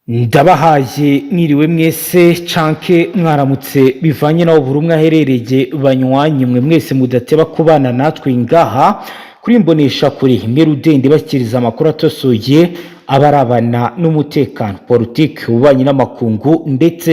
Ndabahaye mwiriwe mwese canke mwaramutse bivanye naho buri umwe aherereye banywanyi mwe mwese mudateba kubana natwe ngaha kuri mbonesha kuri Merudende bashyikiriza amakuru atosoye abarabana n'umutekano politique ubanye n'amakungu ndetse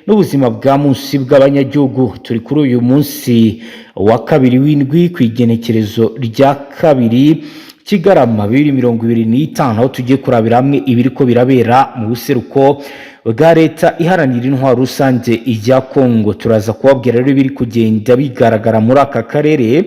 n'ubuzima bwa munsi bw'abanyagihugu. Turi kuri uyu munsi wa kabiri w'indwi kwigenekerezo rya kabiri Kigarama 2025 aho tugiye kurabira hamwe ibiriko birabera mu buseruko bwa leta iharanira intwaro rusange ijya Kongo. Turaza kubabwira rero biri kugenda bigaragara muri aka karere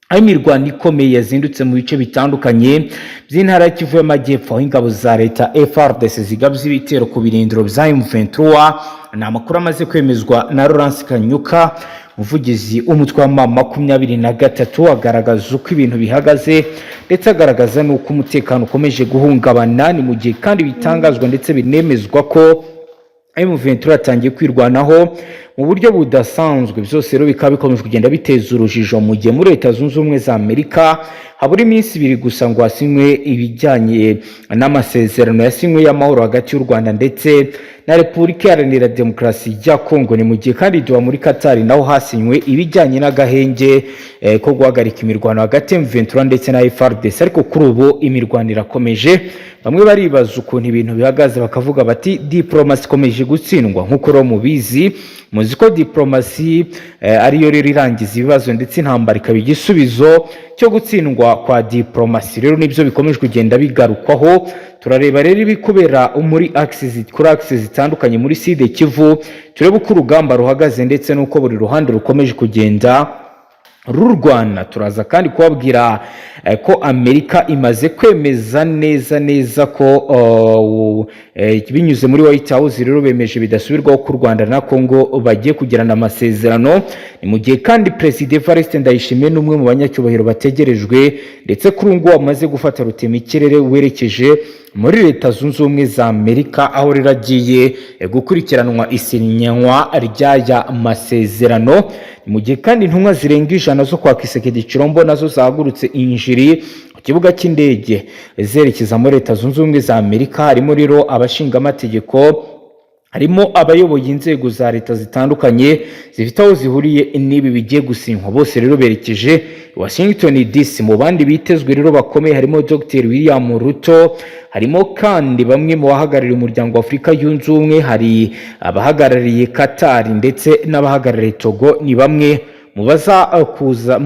aho imirwano ikomeye yazindutse mu bice bitandukanye by'intara y'Kivu y'Amajyepfo, aho ingabo za leta FARDC zigabye ibitero ku birindiro bya M23. Ni amakuru amaze kwemezwa na Laurence Kanyuka, umuvugizi umutwe wa M23, agaragaza uko ibintu bihagaze ndetse agaragaza nuko umutekano ukomeje guhungabana. Ni mu gihe kandi bitangazwa ndetse binemezwa ko M23 yatangiye kwirwanaho mu buryo budasanzwe. Byose rero bikaba bikomeje kugenda biteza urujijo mu gihe muri Leta Zunze Ubumwe za Amerika habura iminsi ibiri gusa ngo hasinywe ibijyanye n'amasezerano yasinywe y'amahoro hagati y'u Rwanda ndetse na Repubulika Iharanira Demokarasi ya Kongo. Ni mu gihe kandi duwa muri Qatar naho hasinywe ibijyanye n'agahenge ko guhagarika imirwano hagati M23 ndetse na FARDC. Ariko kuri ubu imirwano irakomeje, bamwe baribaza ukuntu ibintu bihagaze bakavuga bati diplomasi ikomeje gutsindwa. Nk'uko rero mubizi, muzi ko diplomasi ariyo rero irangiza ibibazo ndetse intambara ikaba igisubizo cyo gutsindwa kwa diplomasi. Rero nibyo bikomeje kugenda bigarukwaho. Turareba rero ibikubera muri axis zitandukanye muri Sud Kivu, turebe uko urugamba ruhagaze ndetse nuko buri ruhande rukomeje kugenda rurwana. Turaza kandi kubabwira ko Amerika imaze kwemeza neza ko binyuze muri White House rero bemeje bidasubirwaho ku Rwanda na Kongo bagiye kugirana amasezerano. Ni mu gihe kandi President Evariste Ndayishimiye n'umwe mu banyacyubahiro bategerejwe ndetse kuri ngo amaze gufata rutema ikirere werekeje muri Leta Zunze Ubumwe za Amerika, aho rero agiye gukurikiranwa isinyanywa ry'aya masezerano. Ni mu gihe kandi intumwa zirenga 100 zo kwa Kisekedi Chirombo nazo zahagurutse injiri ku kibuga cy'indege zerekeza muri Leta Zunze Ubumwe za Amerika. Harimo rero abashinga amategeko, harimo abayoboye inzego za leta zitandukanye zifite aho zihuriye n'ibi bigiye gusinywa. Bose rero berekeje Washington DC. Mu bandi bitezwe rero bakomeye harimo Dr. William Ruto, harimo kandi bamwe mu bahagarariye umuryango wa Afurika Yunze Ubumwe, hari abahagarariye Qatar ndetse n'abahagarariye Togo. Ni bamwe mu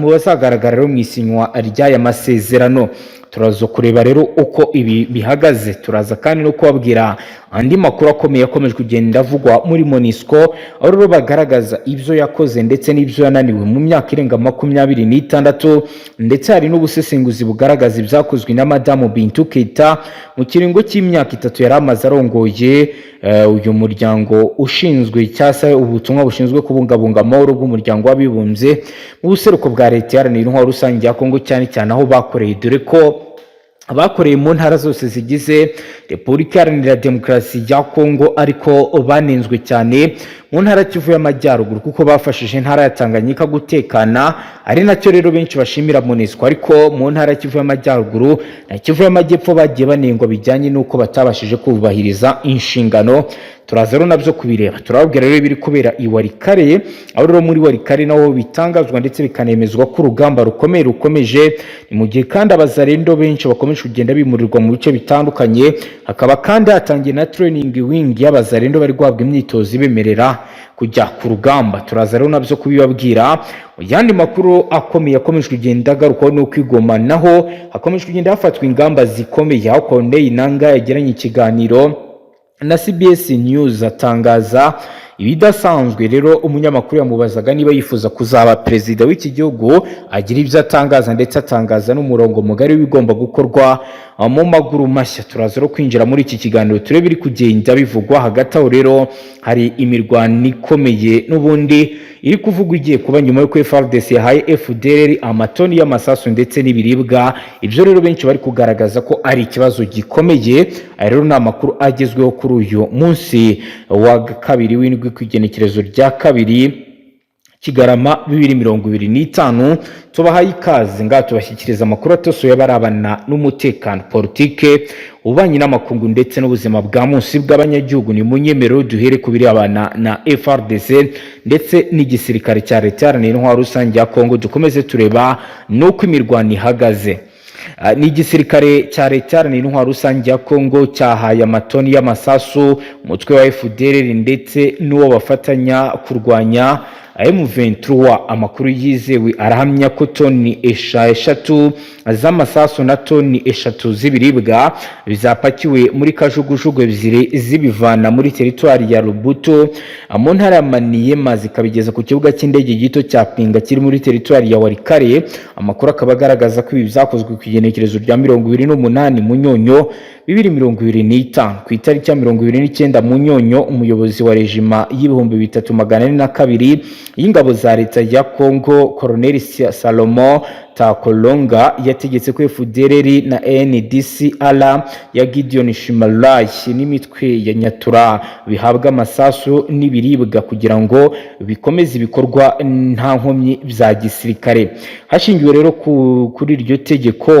bazagaragara rero mu isinywa ry'aya masezerano. Turaza kureba rero uko ibi bihagaze. Turaza kandi no kubabwira andi makuru akomeye yakomeje kugenda avugwa muri MONUSCO, aho rero bagaragaza ibyo yakoze ndetse n'ibyo yananiwe mu myaka irenga 26, ndetse hari n'ubusesenguzi bugaragaza ibyakozwe na Madamu Bintou Keita mu kiringo cy'imyaka 3 yari amaze arongoye uyu muryango ushinzwe cyase ubutumwa bushinzwe kubungabunga amahoro bw'umuryango w'abibumbye mu buseruko bwa leta iharanira intwaro rusange ya Kongo, cyane aho bakoreye, dore ko abakoreye mu ntara zose zigize Repubulika Iharanira Demokarasi ya Kongo, ariko banenzwe cyane mu ntara Kivu y'Amajyaruguru kuko bafashije intara ya Tanganyika gutekana, ari nacyo rero benshi bashimira MONUSCO. Ariko mu ntara Kivu y'Amajyaruguru na Kivu y'Amajyepfo bagiye banengwa bijyanye nuko batabashije kubahiriza inshingano. Turaza rero nabyo kubireba. Turababwira rero biri kubera iwarikare, aho rero muri warikare naho bitangazwa ndetse bikanemezwa ko urugamba rukomeje. Ni mu gihe kandi abazarendo benshi bakomeje kugenda bimurirwa mu bice bitandukanye. Hakaba kandi hatangiye na training wing y'abazarendo bari guhabwa imyitozo ibemerera kujya ku rugamba. Turaza rero nabyo kubibabwira. Yandi makuru akomeye yakomeje kugenda agarukaho no kwigoma, naho hakomeje kugenda hafatwa ingamba zikomeye, aho Corneille Nangaa yagiranye ikiganiro na CBS News atangaza ibidasanzwe. Rero umunyamakuru yamubazaga niba yifuza kuzaba perezida w'iki gihugu, agira ibyo atangaza ndetse atangaza n'umurongo mugari w'ibigomba gukorwa mu maguru mashya. Turaza rero kwinjira muri iki kiganiro turebe biri kugenda bivugwa. Hagati aho rero hari imirwano ikomeye n'ubundi iri kuvugwa igiye kuba nyuma y'uko FARDC yahaye FDLR amatoni y'amasasu ndetse n'ibiribwa. Ibyo rero benshi bari kugaragaza ko ari ikibazo gikomeye. Rero ni amakuru agezweho kuri uyu munsi wa kabiri w'indwi kwigenekerezo rya kabiri Kigarama 2025 tubahaye ikaze ngaha tubashyikiriza amakuru atosoye barabana n'umutekano politike ububanyi n'amakungu ndetse n'ubuzima bwa munsi bw'abanyagihugu. Ni munyemero duhere kubiri abana na FRDC ndetse n'igisirikare cya leta iharanira intwaro rusange ya Kongo. Dukomeze tureba nuko imirwano ihagaze. Ni igisirikare cya leta iharanira intwaro rusange ya Kongo cyahaye amatoni y'amasasu umutwe wa FDLR ndetse n'uwo bafatanya kurwanya M23. Amakuru yizewe arahamya ko toni eshatu z'amasasu na toni eshatu z'ibiribwa bizapakiwe muri kajugujugu ebyiri zibivana muri teritwari ya Lubuto mu ntara ya Maniema zikabigeza ku kibuga cy'indege gito cya Pinga kiri muri teritwari ya Warikare. Amakuru akaba agaragaza ko ibi byakozwe ku igenekerezo rya 28 Munyonyo 2025. Ku itariki ya 29 Munyonyo umuyobozi wa rejima y'ibihumbi 3442 y'ingabo za leta ya Kongo Colonel Salomo Takolonga yategetse ko FDLR na NDCR ya Gideon Shimalay n'imitwe ya Nyatura bihabwa amasasu n'ibiribwa kugira ngo bikomeze ibikorwa nta nkomyi bya gisirikare. Hashingiwe rero kuri iryo tegeko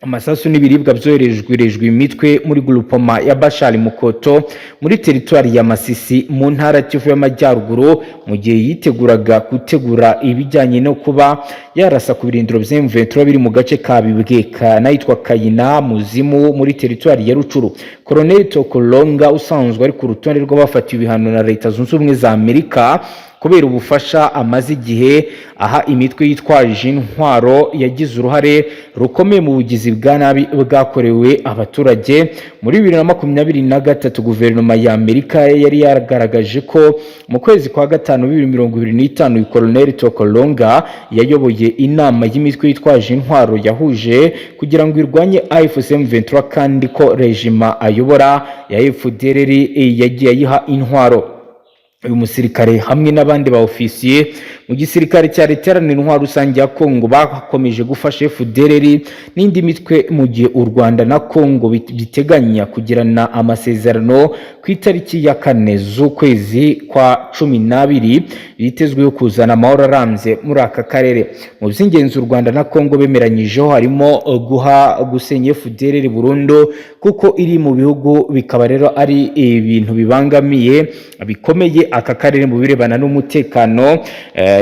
amasasu n'ibiribwa byoherejwe imitwe muri groupement ya Bashali Mukoto muri teritwari ya Masisi mu ntara Kivu y'Amajyaruguru mu gihe yiteguraga gutegura ibijyanye no kuba yarasa ku birindiro bya M23 biri mu gace ka Bibweka nayitwa Kayina Muzimu muri teritwari ya Rucuru. Colonel Tokolonga usanzwe ari ku rutonde rw'abafatiwe ibihano na Leta Zunze Ubumwe za Amerika kubera ubufasha amaze igihe aha imitwe yitwaje intwaro yagize uruhare rukomeye mu bugizi bwa nabi bwakorewe abaturage. Muri 2023 guverinoma ya Amerika yari yagaragaje ko mu kwezi kwa gatanu 2025 Colonel Tokolonga yayoboye inama y'imitwe yitwaje intwaro yahuje kugira ngo irwanye AFC M23 kandi ko rejima ayobora ya FDLR yagiye ayiha intwaro. Uyu musirikare hamwe n'abandi ba ofisiye mu gisirikare cya leta iharanira intwaro rusange ya Kongo bakomeje gufasha FDLR n'indi mitwe mu gihe u Rwanda na Kongo biteganya kugirana amasezerano ku itariki ya 4 z'ukwezi kwa 12 bitezweho kuzana amahoro arambye muri aka karere. Mu by'ingenzi u Rwanda na Kongo bemeranyijeho harimo gusenya FDLR burundu kuko iri mu bihugu bikaba rero ari ibintu bibangamiye bikomeye aka karere mu birebana n'umutekano.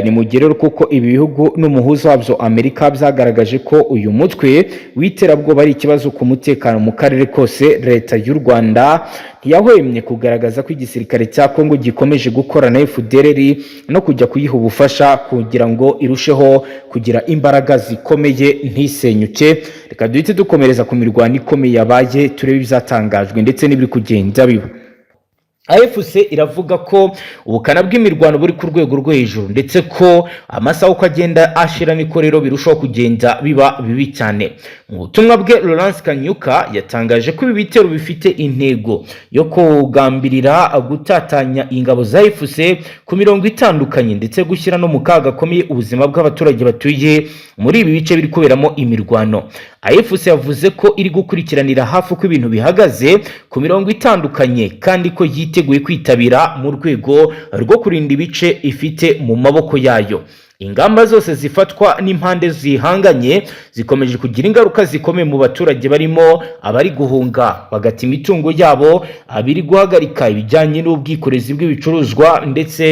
Ni mu gerero kuko ibi bihugu n'umuhuza wabyo Amerika byagaragaje ko uyu mutwe witerabwoba ari ikibazo ku mutekano mu karere kose. Leta y'u Rwanda ntiyahwemye kugaragaza ko igisirikare cya Kongo gikomeje gukorana na FDLR no kujya kuyiha ubufasha kugira ngo irusheho kugira imbaraga zikomeye ntisenyuke. Reka duhite dukomereza ku mirwano ikomeye yabaye turebe ibyatangajwe ndetse n'ibiri kugenda biba. AFC iravuga ko ubukana bw'imirwano buri ku rwego rwo hejuru ndetse ko amasaha uko agenda ashira niko rero birushaho kugenda biba bibi cyane. Mu butumwa bwe Laurence Kanyuka yatangaje ko ibi bitero bifite intego yo kugambirira gutatanya ingabo za AFC ku mirongo itandukanye ndetse gushyira no mu kaga gakomeye ubuzima bw'abaturage batuye muri ibi bice biri kuberamo imirwano. AFC yavuze ko iri gukurikiranira hafi uko ibintu bihagaze ku mirongo itandukanye kandi ko yiteguye kwitabira mu rwego rwo kurinda ibice ifite mu maboko yayo. Ingamba zose zifatwa n'impande zihanganye zikomeje kugira ingaruka zikomeye mu baturage barimo abari guhunga bagata imitungo yabo, abiri guhagarika ibijyanye n'ubwikorezi bw'ibicuruzwa ndetse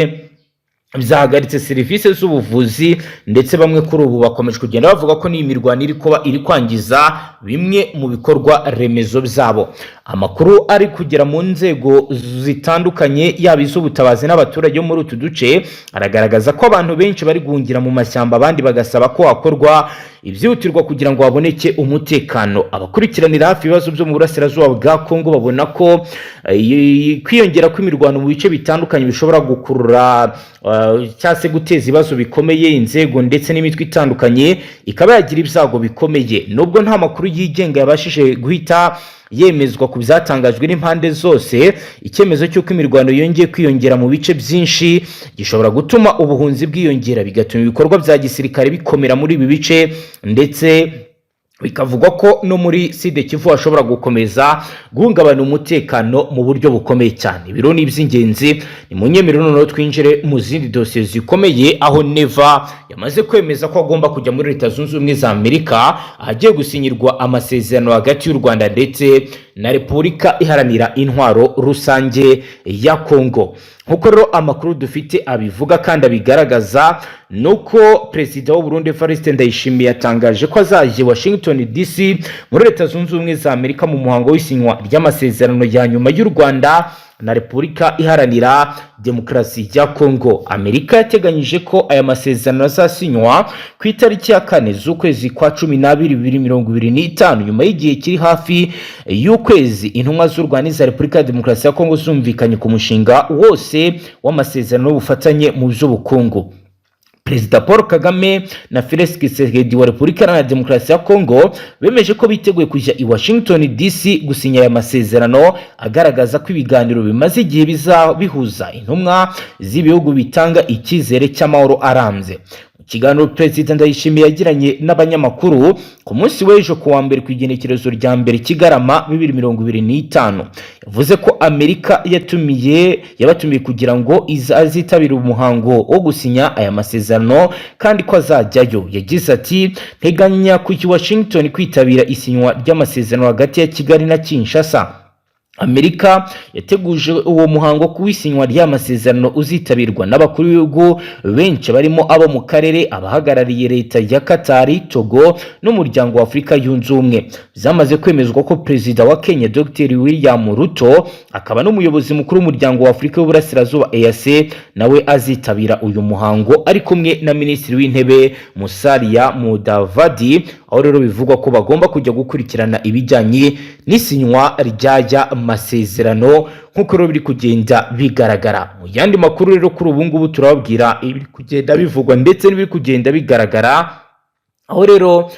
byahagaritse serivisi z'ubuvuzi ndetse bamwe kuri ubu bakomeje kugenda bavuga ko ni imirwano iri kwangiza bimwe mu bikorwa remezo byabo. Amakuru ari kugera mu nzego zitandukanye yaba iz'ubutabazi n'abaturage bo muri utu duce aragaragaza ko abantu benshi bari guhungira mu mashyamba abandi bagasaba ko hakorwa ibyihutirwa kugira ngo haboneke umutekano. Abakurikiranira hafi ibibazo byo mu burasirazuba bwa Kongo babona ko kwiyongera kw'imirwano mu bice bitandukanye bishobora gukurura cyase guteza ibibazo bikomeye inzego ndetse n'imitwe itandukanye ikaba yagira ibyago bikomeye. Nubwo nta makuru yigenga yabashije guhita yemezwa ku byatangajwe n'impande zose, icyemezo cy'uko imirwano yongeye kwiyongera mu bice byinshi gishobora gutuma ubuhunzi bwiyongera bigatuma ibikorwa bya gisirikare bikomera muri ibi bice ndetse bikavugwa ko no muri Sud Kivu hashobora gukomeza guhungabana umutekano mu buryo bukomeye cyane. Biro ni iby'ingenzi, ni mu nyemerero noneho twinjire mu zindi dosiye zikomeye, aho Neva yamaze kwemeza ko agomba kujya muri Leta Zunze Ubumwe za Amerika ahagiye gusinyirwa amasezerano hagati y'u Rwanda ndetse na Repubulika Iharanira Intwaro Rusange ya Kongo. Nkuko rero amakuru dufite abivuga kandi abigaragaza, nuko Perezida w'u Burundi Evariste Ndayishimiye yatangaje ko azaje Washington DC muri Leta Zunze Ubumwe za Amerika mu muhango w'isinywa ry'amasezerano ya nyuma y'u Rwanda na Repubulika Iharanira Demokarasi ya Kongo. Amerika yateganyije ko aya masezerano azasinywa ku itariki ya 4 z'ukwezi kwa 12 2025, nyuma y'igihe kiri hafi y'ukwezi intumwa z'u Rwanda za Repubulika ya Demokarasi ya Kongo zumvikanye ku mushinga wose w'amasezerano y'ubufatanye mu by'ubukungu. Perezida Paul Kagame na Felix Tshisekedi wa Repubulika Iharanira Demokarasi ya Kongo bemeje ko biteguye kujya i Washington DC gusinya aya masezerano, agaragaza ko ibiganiro bimaze igihe bihuza intumwa z'ibihugu bitanga icyizere cy'amahoro arambye. Kiganiro Perezida Ndayishimiye yagiranye n'abanyamakuru ku munsi w'ejo kuwa mbere ku igenekerezo rya mbere Kigarama 2025, yavuze ko Amerika yabatumiye kugira ngo azitabire umuhango wo gusinya aya masezerano kandi ko azajyayo. Yagize ati, nteganya kujya Washington kwitabira isinywa ry'amasezerano hagati ya Kigali na Kinshasa. Amerika yateguje uwo muhango kuwisinywa ry'amasezerano uzitabirwa n'abakuru b'ibihugu benshi barimo abo mu karere, abahagarariye leta ya Katari, Togo n'umuryango wa Afrika yunze ubumwe. Byamaze kwemezwa ko Perezida wa Kenya Dr. William Ruto akaba n'umuyobozi mukuru w'umuryango wa Afrika y'Uburasirazuba EAC nawe azitabira uyu muhango ari kumwe na Minisitiri w'Intebe Musalia Mudavadi, aho rero bivugwa ko bagomba kujya gukurikirana ibijyanye n'isinywa ry'aya masezerano nk'uko rero biri kugenda bigaragara. Mu yandi makuru rero kuri ubu ngubu turababwira ibiri kugenda bivugwa ndetse n'ibiri kugenda bigaragara, aho rero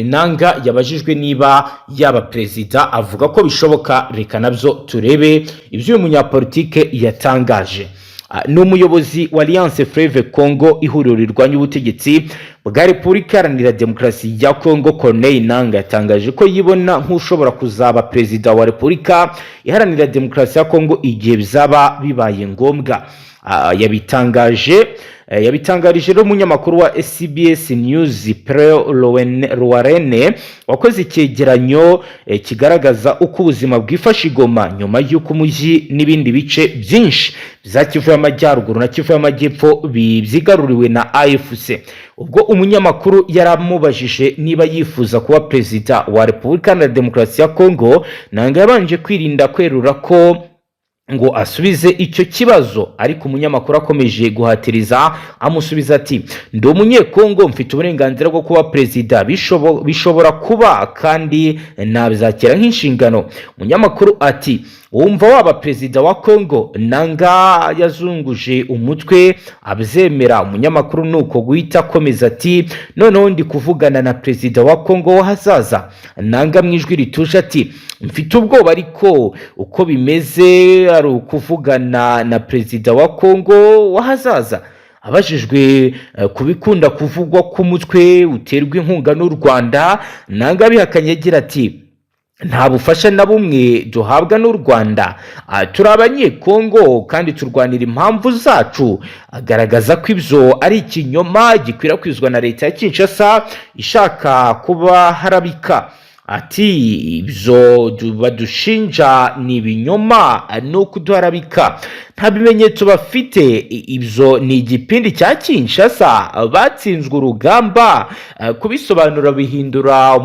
Nanga yabajijwe niba yaba perezida, avuga ko bishoboka. Reka nabyo turebe ibyo uyu munyapolitike yatangaje. Ni umuyobozi wa Alliance Fleuve Congo, ihuriro rirwanya ubutegetsi bwa Repubulika Iharanira Demokarasi ya Kongo. Corneille Nanga yatangaje ko yibona nk'ushobora kuzaba perezida wa Repubulika Iharanira Demokarasi ya Kongo igihe bizaba bibaye ngombwa. Yabitangarije rero umunyamakuru wa SBS News Loarene wakoze icyegeranyo kigaragaza uko ubuzima bwifashe Goma nyuma y'uko umujyi n'ibindi bice byinshi bya Kivu y'Amajyaruguru na Kivu y'Amajyepfo byigaruriwe na AFC. Ubwo umunyamakuru yaramubajije niba yifuza kuba perezida wa Repubulika Iharanira Demokarasi ya Kongo, Nanga yabanje kwirinda kwerura ko ngo asubize icyo kibazo, ariko umunyamakuru akomeje guhatiriza amusubiza ati, ndi umunyekongo, mfite uburenganzira bwo kuba perezida, bishobora kuba kandi nabizakira nk'inshingano. Umunyamakuru ati, wumva waba perezida wa Kongo? Nanga yazunguje umutwe abyemera. Umunyamakuru nuko guhita akomeza ati, noneho ndi kuvugana na perezida wa Kongo w'ahazaza. Nanga mwijwi rituje ati, mfite ubwoba ariko uko bimeze ari ukuvugana na perezida wa Kongo w'ahazaza. Abajijwe kubikunda kuvugwa ku mutwe uterwa inkunga n'u Rwanda, Nanga bihakanye agira ati, nta bufasha na bumwe duhabwa n'u Rwanda, turi abanyekongo kandi turwanira impamvu zacu. Agaragaza ko ibyo ari ikinyoma gikwirakwizwa na leta ya Kinshasa ishaka kuba harabika. Ati, ibyo badushinja ni ibinyoma, no kuduharabika, nta bimenyetso bafite. Ibyo ni igipindi cya Kinshasa, batsinzwe urugamba. Kubisobanura bahindura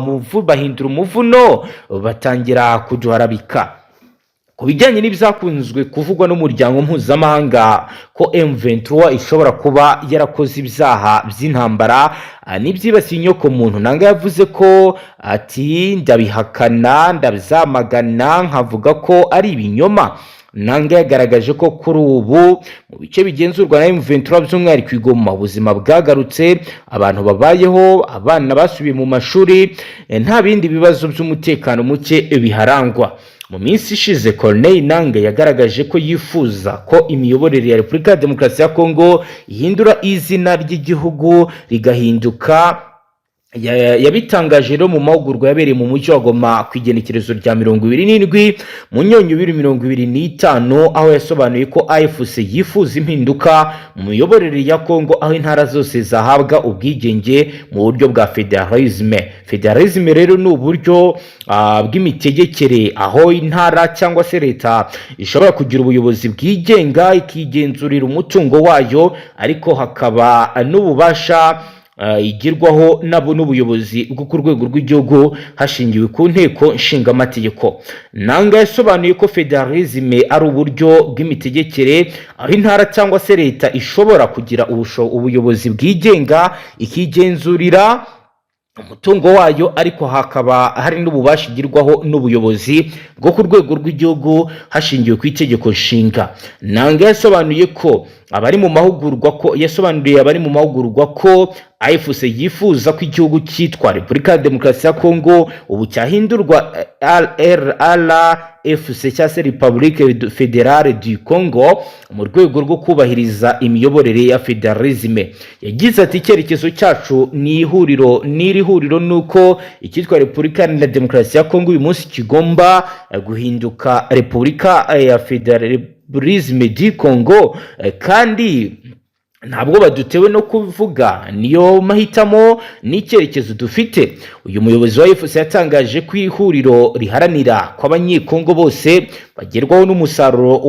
umuvuno, batangira kuduharabika. Ku bijyanye n'ibyakunzwe kuvugwa n'umuryango mpuzamahanga ko M23 ishobora kuba yarakoze ibyaha by'intambara n'ibyibasiye inyokomuntu, Nanga yavuze ko ati, ndabihakana, ndabyamagana, nkavuga ko ari ibinyoma. Nanga yagaragaje ko kuri ubu mu bice bigenzurwa na M23 by'umwihariko Goma ubuzima bwagarutse, abantu babayeho, abana basubiye mu mashuri, nta bindi bibazo by'umutekano muke biharangwa. Mu minsi ishize Corneille Nanga yagaragaje ko yifuza ko imiyoborere ya Repubulika ya Demokarasi ya Kongo ihindura izina ry'igihugu rigahinduka yabitangaje rero mu mahugurwa yabereye mu mujyi wa Goma ku igenekerezo rya 27 mu nyonyo 2025, aho yasobanuye ko AFC yifuza impinduka mu miyoborere ya Kongo, aho intara zose zahabwa ubwigenge mu buryo bwa federalisme. Federalisme rero ni uburyo bw'imitegekere aho intara cyangwa se leta ishobora kugira ubuyobozi bwigenga ikigenzurira umutungo wayo, ariko hakaba n'ububasha igirwaho nabo n'ubuyobozi bwo ku rwego rw'igihugu hashingiwe ku nteko nshingamategeko. Nanga yasobanuye ko federalisme ari uburyo bw'imitegekere aho intara cyangwa se leta ishobora kugira ubuyobozi bwigenga ikigenzurira umutungo wayo, ariko hakaba hari n'ububasha igirwaho n'ubuyobozi bwo ku rwego rw'igihugu hashingiwe ku itegeko nshinga. Nanga yasobanuye ko abari mu mahugurwa ko AFC yifuza ko igihugu cyitwa Repubulika ya Demokarasi ya Kongo ubu cyahindurwa RFC cyangwa se République Fédérale du Congo mu rwego rwo kubahiriza imiyoborere ya federalisme. Yagize ati icyerekezo cyacu ni ihuriro nuko icyitwa Repubulika ya Demokarasi ya Kongo uyu munsi kigomba guhinduka Repubulika ya Fédéralisme du Congo, kandi ntabwo badutewe no kuvuga, niyo mahitamo n'icyerekezo dufite. Uyu muyobozi wa AFC yatangaje ko ihuriro riharanira ko abanyekongo bose bagerwaho n'umusaruro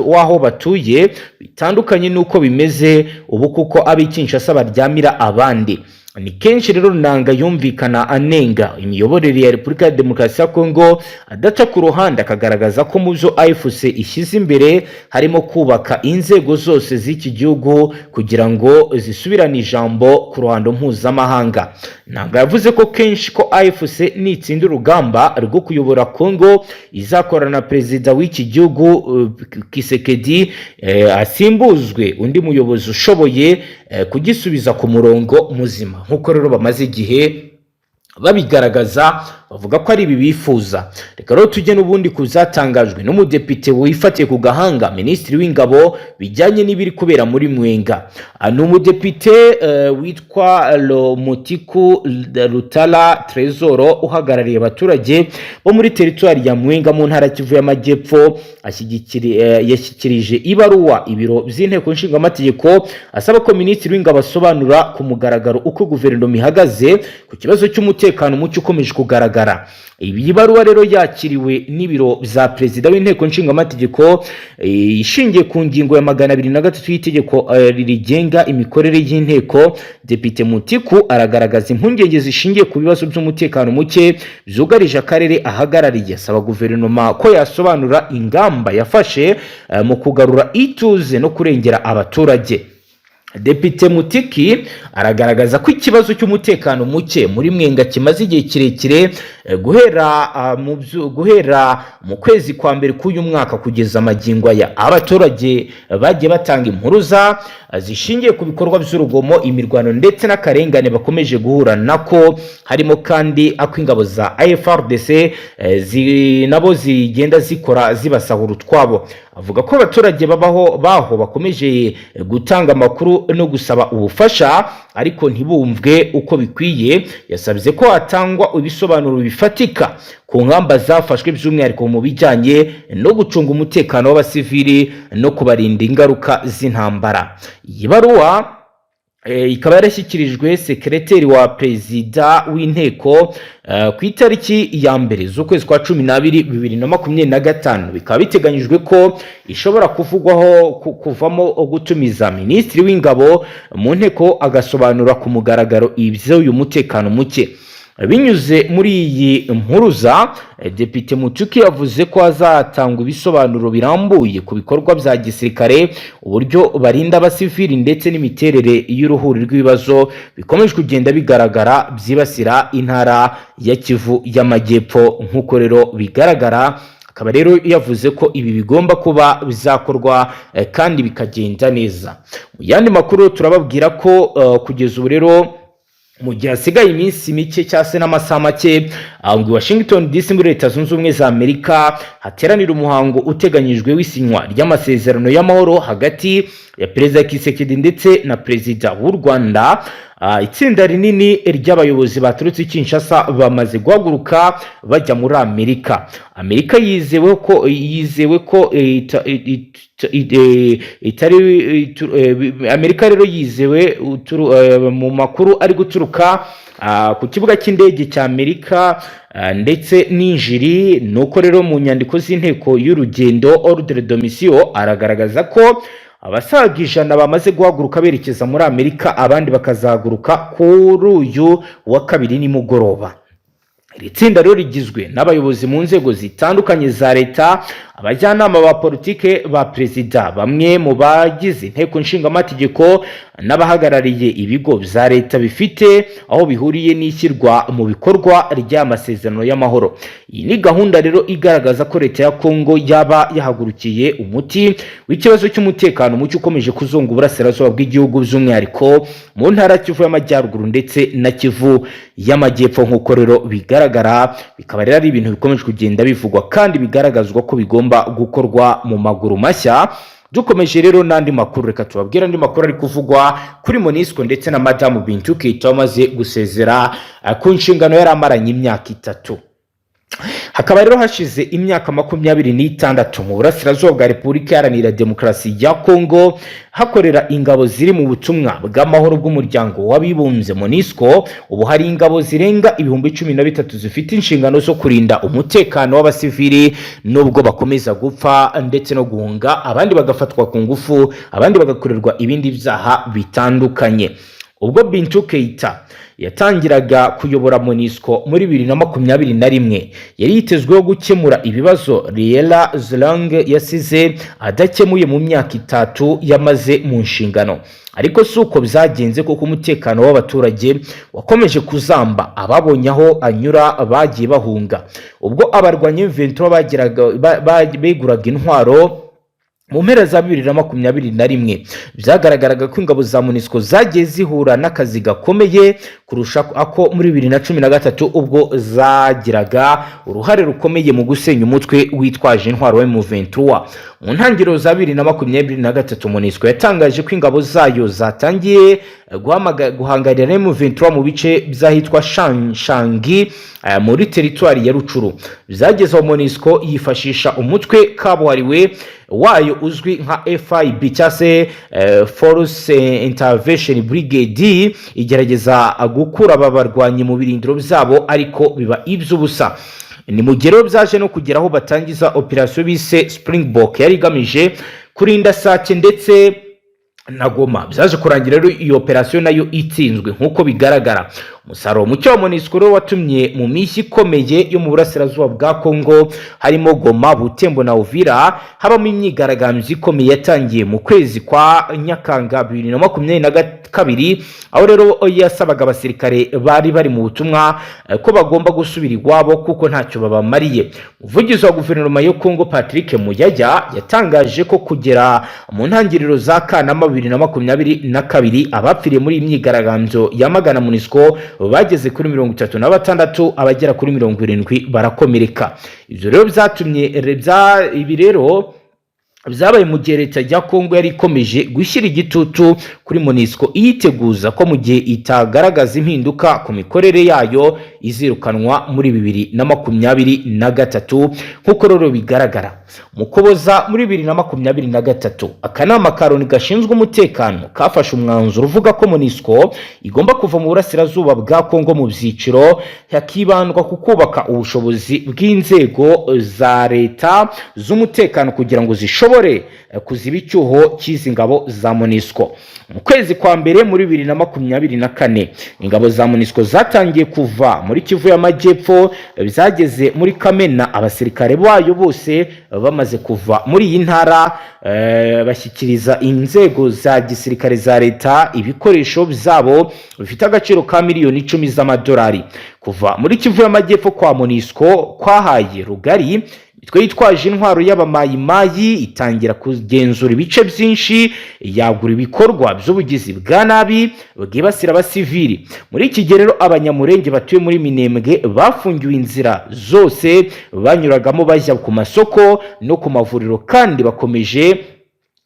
w'aho batuye bitandukanye n'uko bimeze ubu, kuko ab'ikinshasa baryamira abandi. Ni kenshi rero Nanga yumvikana anenga imiyoborere ya Repubulika ya Demokarasi ya Kongo, adaca ku ruhande akagaragaza ko mu byo AFC ishyize imbere harimo kubaka inzego zose z'iki gihugu kugira ngo zisubirane ijambo ku ruhando mpuzamahanga. Nanga yavuze ko kenshi ko AFC nitsinda urugamba rwo kuyobora Kongo izakorana na perezida w'iki gihugu Kisekedi asimbuzwe undi muyobozi ushoboye kugisubiza ku murongo muzima. Nkuko rero bamaze igihe babigaragaza bavuga ko ari ibi bifuza. Reka rero tujye n'ubundi kuzatangajwe n'umudepite wifatiye ku gahanga minisitiri w'ingabo bijyanye n'ibiri kubera muri Mwenga. Ni umudepite witwa Mutiku Rutala Trezoro uhagarariye abaturage bo muri teritwari ya Mwenga mu ntara Kivu y'Amajyepfo, yashyikirije ibaruwa ibiro by'inteko nshingamategeko asaba ko minisitiri w'ingabo asobanura ku mugaragaro uko guverinoma ihagaze ku kibazo cy'umutekano mucyo ukomeje kugaragara. Iyi baruwa rero yakiriwe n'ibiro bya perezida w'inteko nshingamategeko ishingiye ku ngingo ya 203 y'itegeko rigenga imikorere y'inteko. Depite Mutiku aragaragaza impungenge zishingiye ku bibazo by'umutekano muke byugarije akarere ahagarariye, asaba guverinoma ko yasobanura ingamba yafashe mu kugarura ituze no kurengera abaturage. Depite Mutiki aragaragaza ko ikibazo cy'umutekano muke muri Mwenga kimaze igihe kirekire guhera mu kwezi kwa mbere k'uyu mwaka kugeza amagingo aya. Abaturage bagiye batanga impuruza zishingiye ku bikorwa by'urugomo, imirwano ndetse n'akarengane bakomeje guhura nako, harimo kandi akw'ingabo za FARDC nabo zigenda zikora zibasahura utwabo. Avuga ko abaturage baho bakomeje gutanga amakuru no gusaba ubufasha ariko ntibumvwe uko bikwiye. Yasabye ko hatangwa ibisobanuro bifatika ku ngamba zafashwe by'umwihariko mu bijyanye no gucunga umutekano w'abasivili no kubarinda ingaruka z'intambara. Iyi baruwa ikaba yarashyikirijwe sekreteri wa perezida w'inteko ku itariki ya mbere z'ukwezi kwa 12 2025. Bikaba biteganyijwe ko ishobora kuvamo gutumiza minisitiri w'ingabo mu nteko agasobanura ku mugaragaro iby'uyu mutekano muke. Binyuze muri iyi mpuruza, Depite Mutuki yavuze ko azatanga ibisobanuro birambuye ku bikorwa bya gisirikare, uburyo barinda abasivili ndetse n'imiterere y'uruhuri rw'ibibazo bikomeje kugenda bigaragara byibasira intara ya Kivu y'Amajyepfo. Nk'uko rero bigaragara, akaba rero yavuze ko ibi bigomba kuba bizakorwa kandi bikagenda neza. Mu yandi makuru turababwira ko kugeza ubu rero mu gihe hasigaye iminsi mike cyangwa se n'amasaha make ngo Washington DC muri Leta Zunze Ubumwe za Amerika hateranira umuhango uteganyijwe w'isinywa ry'amasezerano y'amahoro hagati ya Perezida Kisekedi ndetse na Perezida w'u Rwanda. itsinda rinini ry'abayobozi baturutse Kinshasa bamaze guhaguruka bajya muri Amerika. Amerika yizewe ko Amerika rero yizewe mu makuru ari guturuka ku kibuga cy'indege cya Amerika ndetse n'injiri nuko rero mu nyandiko z'inteko y'urugendo ordre de mission aragaragaza ko abasaga 100 bamaze guhaguruka berekeza muri Amerika, abandi bakazahaguruka kuri uyu wa kabiri nimugoroba. Iri tsinda rero rigizwe n'abayobozi mu nzego zitandukanye za leta, abajyanama ba politike ba perezida, bamwe mu bagize inteko nshingamategeko n'abahagarariye ibigo bya leta bifite aho bihuriye n'ishyirwa mu bikorwa ry'amasezerano y'amahoro. Iyi ni gahunda rero igaragaza ko leta ya Kongo yaba yahagurukiye umuti w'ikibazo cy'umutekano mucyo ukomeje kuzunga uburasirazuba bw'igihugu, by'umwihariko mu ntara Kivu y'Amajyaruguru ndetse na Kivu y'Amajyepfo. Nk'uko rero bigaragara, bikaba rero ari ibintu bikomeje kugenda bivugwa kandi bigaragazwa ko bigomba gukorwa mu maguru mashya. Dukomeje rero n'andi makuru, reka tubabwira andi makuru ari kuvugwa kuri MONUSCO ndetse na Madamu Bintou Keita wamaze gusezera ku nshingano yari amaranye imyaka 3. Hakaba rero hashize imyaka 26 mu burasirazuba bwa Repubulika Iharanira Demokarasi ya Kongo hakorera ingabo ziri mu butumwa bw'amahoro bw'umuryango w'abibumbye MONUSCO. Ubu hari ingabo zirenga 13,000 zifite inshingano zo kurinda umutekano w'abasivili, nubwo bakomeza gupfa ndetse no guhunga, abandi bagafatwa ku ngufu, abandi bagakorerwa ibindi byaha bitandukanye. Ubwo Bintou Keita yatangiraga kuyobora MONUSCO muri 2021, yari yitezweho gukemura ibibazo Riela Zlang yasize adakemuye mu myaka 3 yamaze mu nshingano. Ariko suko byagenze kuko umutekano w'abaturage wakomeje kuzamba, ababonye aho anyura bagiye bahunga. Ubwo abarwanya M23 beguraga intwaro mu mpera za 2021, byagaragaraga ko ingabo za MONUSCO zagiye zihura n'akazi gakomeye kurusha ako muri 2013 ubwo zagiraga uruhare rukomeye mu gusenya umutwe witwaje intwaro wa M23. Mu ntangiriro za 2023 MONUSCO yatangaje ko ingabo zayo zatangiye guhangarira M23 mu bice byahitwa Shangi muri teritwari ya Rucuru. Byagezeho MONUSCO yifashisha umutwe kabuhariwe wayo uzwi nka FIB cyase Force Intervention Brigade igerageza gukura ababarwanyi mu birindiro byabo, ariko biba iby'ubusa. Ni mu gero byaje no kugeraho batangiza operation bise Springbok yari igamije kurinda Sake ndetse na Goma. Byaje kurangira rero iyo operation nayo itsinzwe nk'uko bigaragara. Umusaruro mucyo wa MONUSCO watumye mu mishyi ikomeye yo mu burasirazuba bwa Kongo harimo Goma, Butembo na Uvira habamo imyigaragambyo ikomeye yatangiye mu kwezi kwa Nyakanga 2022, aho rero yasabaga abasirikare bari mu butumwa ko bagomba gusubira iwabo kuko ntacyo babamariye. Umuvugizi wa guverinoma yo Kongo Patrick Muyaya yatangaje ko kugera mu ntangiriro za Kanama 2022 abapfiriye muri imyigaragambyo yamagana MONUSCO bageze kuri 36, abagera kuri 70 barakomereka. Ibyo rero byatumye ibi rero byabaye mu gihe leta ya Kongo yari ikomeje gushyira igitutu kuri MONUSCO iyiteguza ko mu gihe itagaragaza impinduka ku mikorere yayo izirukanwa muri 2023. Nk'uko rero bigaragara mu Kuboza muri 2023, akanama ka Loni gashinzwe umutekano kafashe umwanzuro uvuga ko MONUSCO igomba kuva mu burasirazuba bwa Kongo mu byiciro, hakibandwa ku kubaka ubushobozi bw'inzego za leta z'umutekano kugira ngo zishobore kuziba icyuho cy'izi ngabo za MONUSCO. Mu kwezi kwa mbere muri 2024 ingabo za MONUSCO zatangiye kuva muri Kivu y'Amajyepfo, byageze muri Kamena abasirikare bayo bose bamaze kuva muri iyi ntara, bashyikiriza inzego za gisirikare za leta ibikoresho byabo bifite agaciro ka miliyoni 10 z'amadolari. Kuva muri Kivu y'Amajyepfo kwa MONUSCO kwahaye rugari imitwe yitwaje intwaro y'abamayimayi itangira kugenzura ibice byinshi, yagura ibikorwa by'ubugizi bwa nabi bwibasira abasivili. Muri iki gihe rero abanyamurenge batuye muri Minembwe bafungiwe inzira zose banyuragamo bajya ku masoko no ku mavuriro, kandi bakomeje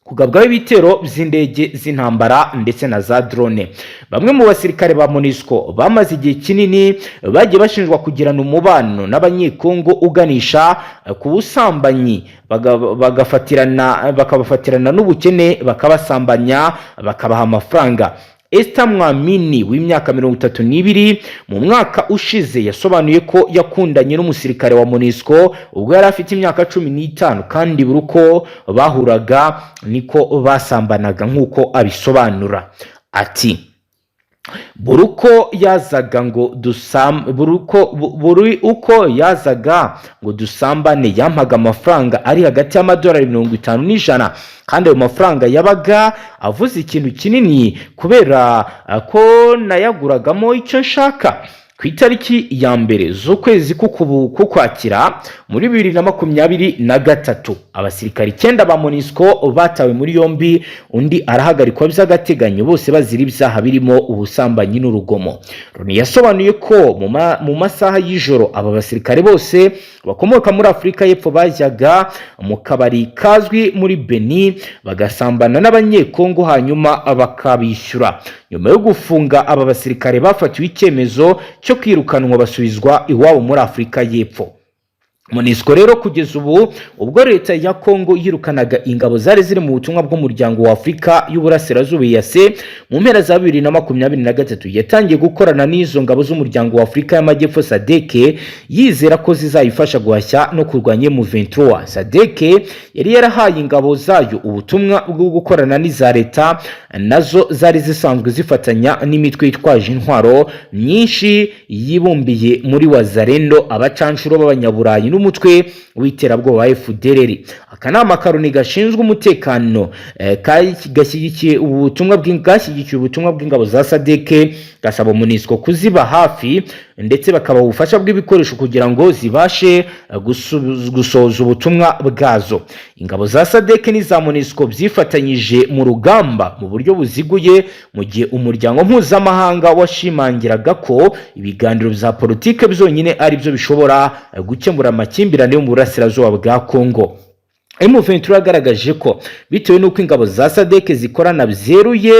kugabwaho ibitero by'indege z'intambara ndetse na za drone. Bamwe mu basirikare ba MONUSCO bamaze igihe kinini bagiye bashinjwa kugirana umubano n'abanyekongo uganisha ku busambanyi, bakabafatirana n'ubukene, bakabasambanya, bakabaha amafaranga. Esther Mwamini w'imyaka 32 mu mwaka ushize yasobanuye ko yakundanye n'umusirikare wa MONUSCO ubwo yari afite imyaka 15 kandi buruko bahuraga niko basambanaga nk'uko abisobanura. Ati buri uko yazaga ngo dusambane yampaga amafaranga ari hagati y'amadolari 50 n'ijana, kandi ayo mafaranga yabaga avuze ikintu kinini kubera ko nayaguragamo icyo nshaka. Ku itariki ya mbere z'ukwezi k'Ukwakira muri 2023 abasirikari 9 ba MONUSCO batawe muri yombi, undi arahagarikwa by'agateganyo, bose bazira ibyaha birimo ubusambanyi n'urugomo. Loni yasobanuye ko mu masaha y'ijoro aba basirikare bose bakomoka muri Afurika y'Epfo bajyaga mu kabari kazwi muri Beni bagasambana n'abanyekongo hanyuma bakabishyura. Nyuma yo gufunga aba basirikare bafatiwe icyemezo cyo kwirukanwa basubizwa iwabo muri Afurika y'Epfo. MONUSCO rero kugeza ubu ubwo leta ya Kongo yirukanaga ingabo zari ziri mu butumwa bw'umuryango wa Afurika y'Uburasirazuba EAC mu mpera za 2023 yatangiye gukorana n'izo ngabo z'umuryango wa Afurika y'Amajyepfo SADC yizera ko zizayifasha guhashya no kurwanya M23. SADC yari yarahaye ingabo zayo ubutumwa bwo gukorana n'iza leta nazo zari zisanzwe zifatanya n'imitwe yitwaje intwaro myinshi yibumbiye muri Wazalendo, abacanshuro b'abanyaburayi n'umutwe w'iterabwoba FDLR. Akanama Karoni gashinzwe umutekano gashyigikiye ubutumwa bw'ingabo za SADC gasaba MONUSCO kuziba hafi ndetse bakabaha ubufasha bw'ibikoresho kugira ngo zibashe gusoza ubutumwa bwazo. Ingabo za SADC n'iza MONUSCO byifatanyije mu rugamba mu buryo buziguye, mu gihe umuryango mpuzamahanga washimangiraga ko ibiganiro bya politike byonyine ari byo bishobora gukemura amakimbirane mu burasirazuba bwa Kongo. M23 yagaragaje ko bitewe n'uko ingabo za SADC zikorana byeruye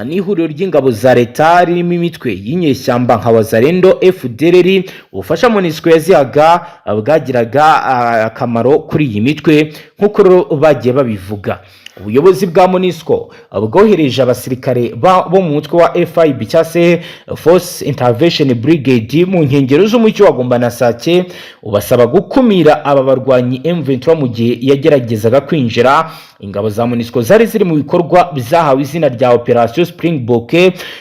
n'ihuriro ry'ingabo za leta ririmo imitwe y'inyeshyamba nka Wazalendo, FDLR, ubufasha MONUSCO yazihaga bwagiraga akamaro kuri iyi mitwe nk'uko bagiye babivuga. Ubuyobozi bwa MONUSCO bwohereje abasirikare bo mu mutwe wa FIB cyase Force Intervention Brigade mu nkengero z'umucyo wa Gomba na Sake, ubasaba gukumira aba barwanyi M23 mu gihe yageragezaga kwinjira. Ingabo za MONUSCO zari ziri mu bikorwa bizahawe izina rya Operation Springbok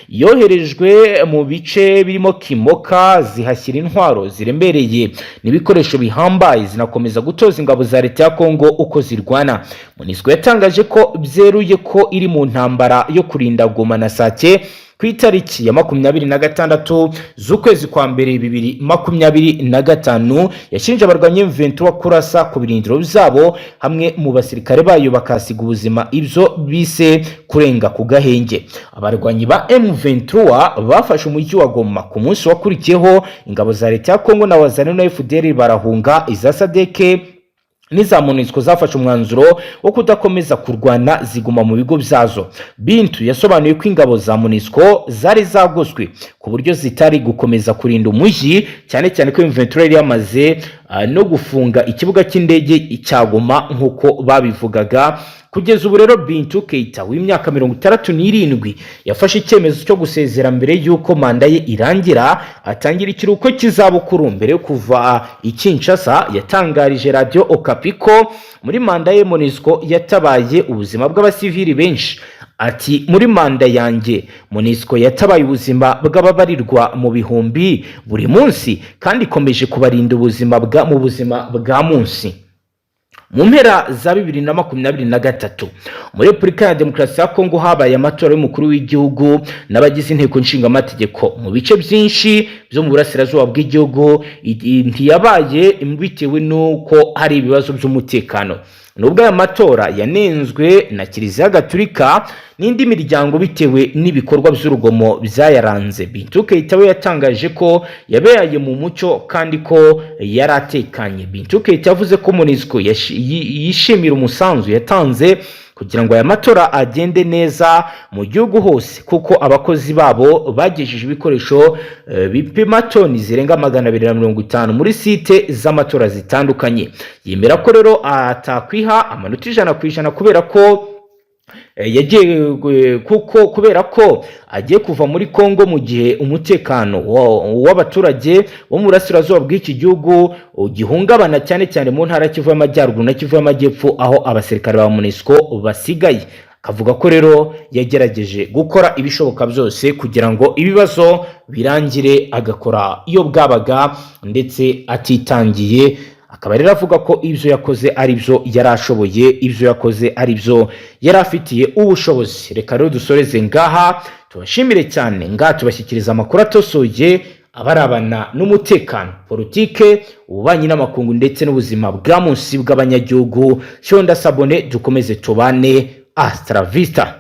yoherejwe mu bice birimo Kimoka, zihashyira intwaro ziremereye n'ibikoresho bihambaye, zinakomeza gutoza ingabo za leta ya Kongo uko zirwana. MONUSCO yatangaje ko byeruye ko iri mu ntambara yo kurinda Goma na Sake ku itariki ya 26 z'ukwezi kwa mbere 2025 yashinje abarwanya M23 kurasa ku birindiro byabo hamwe mu basirikare bayo bakasiga ubuzima, ibyo bise kurenga ku gahenge. Abarwanyi ba M23 bafashe umujyi wa Goma ku munsi wakurikiyeho. Ingabo za leta ya Kongo na Wazalendo na FDLR barahunga, iza SADC n'iza MONUSCO zafashe umwanzuro wo kudakomeza kurwana ziguma mu bigo byazo. Bintu yasobanuye ko ingabo za MONUSCO zari zagoswe ku buryo zitari gukomeza kurinda umujyi, cyane cyane ko M23 yari yamaze no gufunga ikibuga cy'indege cya Goma nk'uko babivugaga. Kugeza ubu rero Bintu Keita w'imyaka 67 yafashe icyemezo cyo gusezera mbere y'uko manda ye irangira, atangira ikiruhuko cy'izabukuru. Mbere yo kuva i Kinshasa yatangarije radio Okapi ko muri manda ye MONUSCO yatabaye ubuzima bw'abasivili benshi. Ati muri manda yanjye MONUSCO yatabaye ubuzima bw'ababarirwa mu bihumbi buri munsi kandi ikomeje kubarinda ubuzima mu buzima bwa munsi. Mu mpera za 2023 muri Repubulika ya Demokarasi ya Kongo habaye amatora y'umukuru w'igihugu n'abagize inteko nshinga amategeko mu bice byinshi byo mu burasirazuba bw'igihugu. Ntiyabaye bitewe n'uko hari ibibazo by'umutekano. Nubwo aya matora yanenzwe na Kiliziya Gatolika n'indi miryango bitewe n'ibikorwa by'urugomo byayaranze, Bintu Keita we yatangaje ko yabaye mu mucyo kandi ko yaratekanye. Bintu Keita yavuze ko MONUSCO yishimira umusanzu yatanze kugira ngo aya matora agende neza mu gihugu hose, kuko abakozi babo bagejeje ibikoresho bipima toni zirenga 250 muri site z'amatora zitandukanye. Yemera ko rero atakwiha amanota 100% kubera ko kubera ko agiye kuva muri Kongo mu gihe umutekano w'abaturage bo mu burasirazuba bw'iki gihugu ugihungabana cyane cyane mu ntara Kivu y'Amajyaruguru na Kivu y'Amajyepfo, aho abasirikare ba MONUSCO basigaye. Akavuga ko rero yagerageje gukora ibishoboka byose kugira ngo ibibazo birangire, agakora iyo bwabaga ndetse atitangiye. Akaba rero avuga ko ibyo yakoze ari byo yarashoboye, ibyo yakoze ari byo yarafitiye ubushobozi. Reka rero dusoreze ngaha, tubashimire cyane, ngaha tubashyikiriza amakuru atosoye abarabana n'umutekano, politike, ububanyi n'amakungu ndetse n'ubuzima bwa munsi bw'abanyagihugu. Cyo ndasabone dukomeze tubane. Hasta la vista.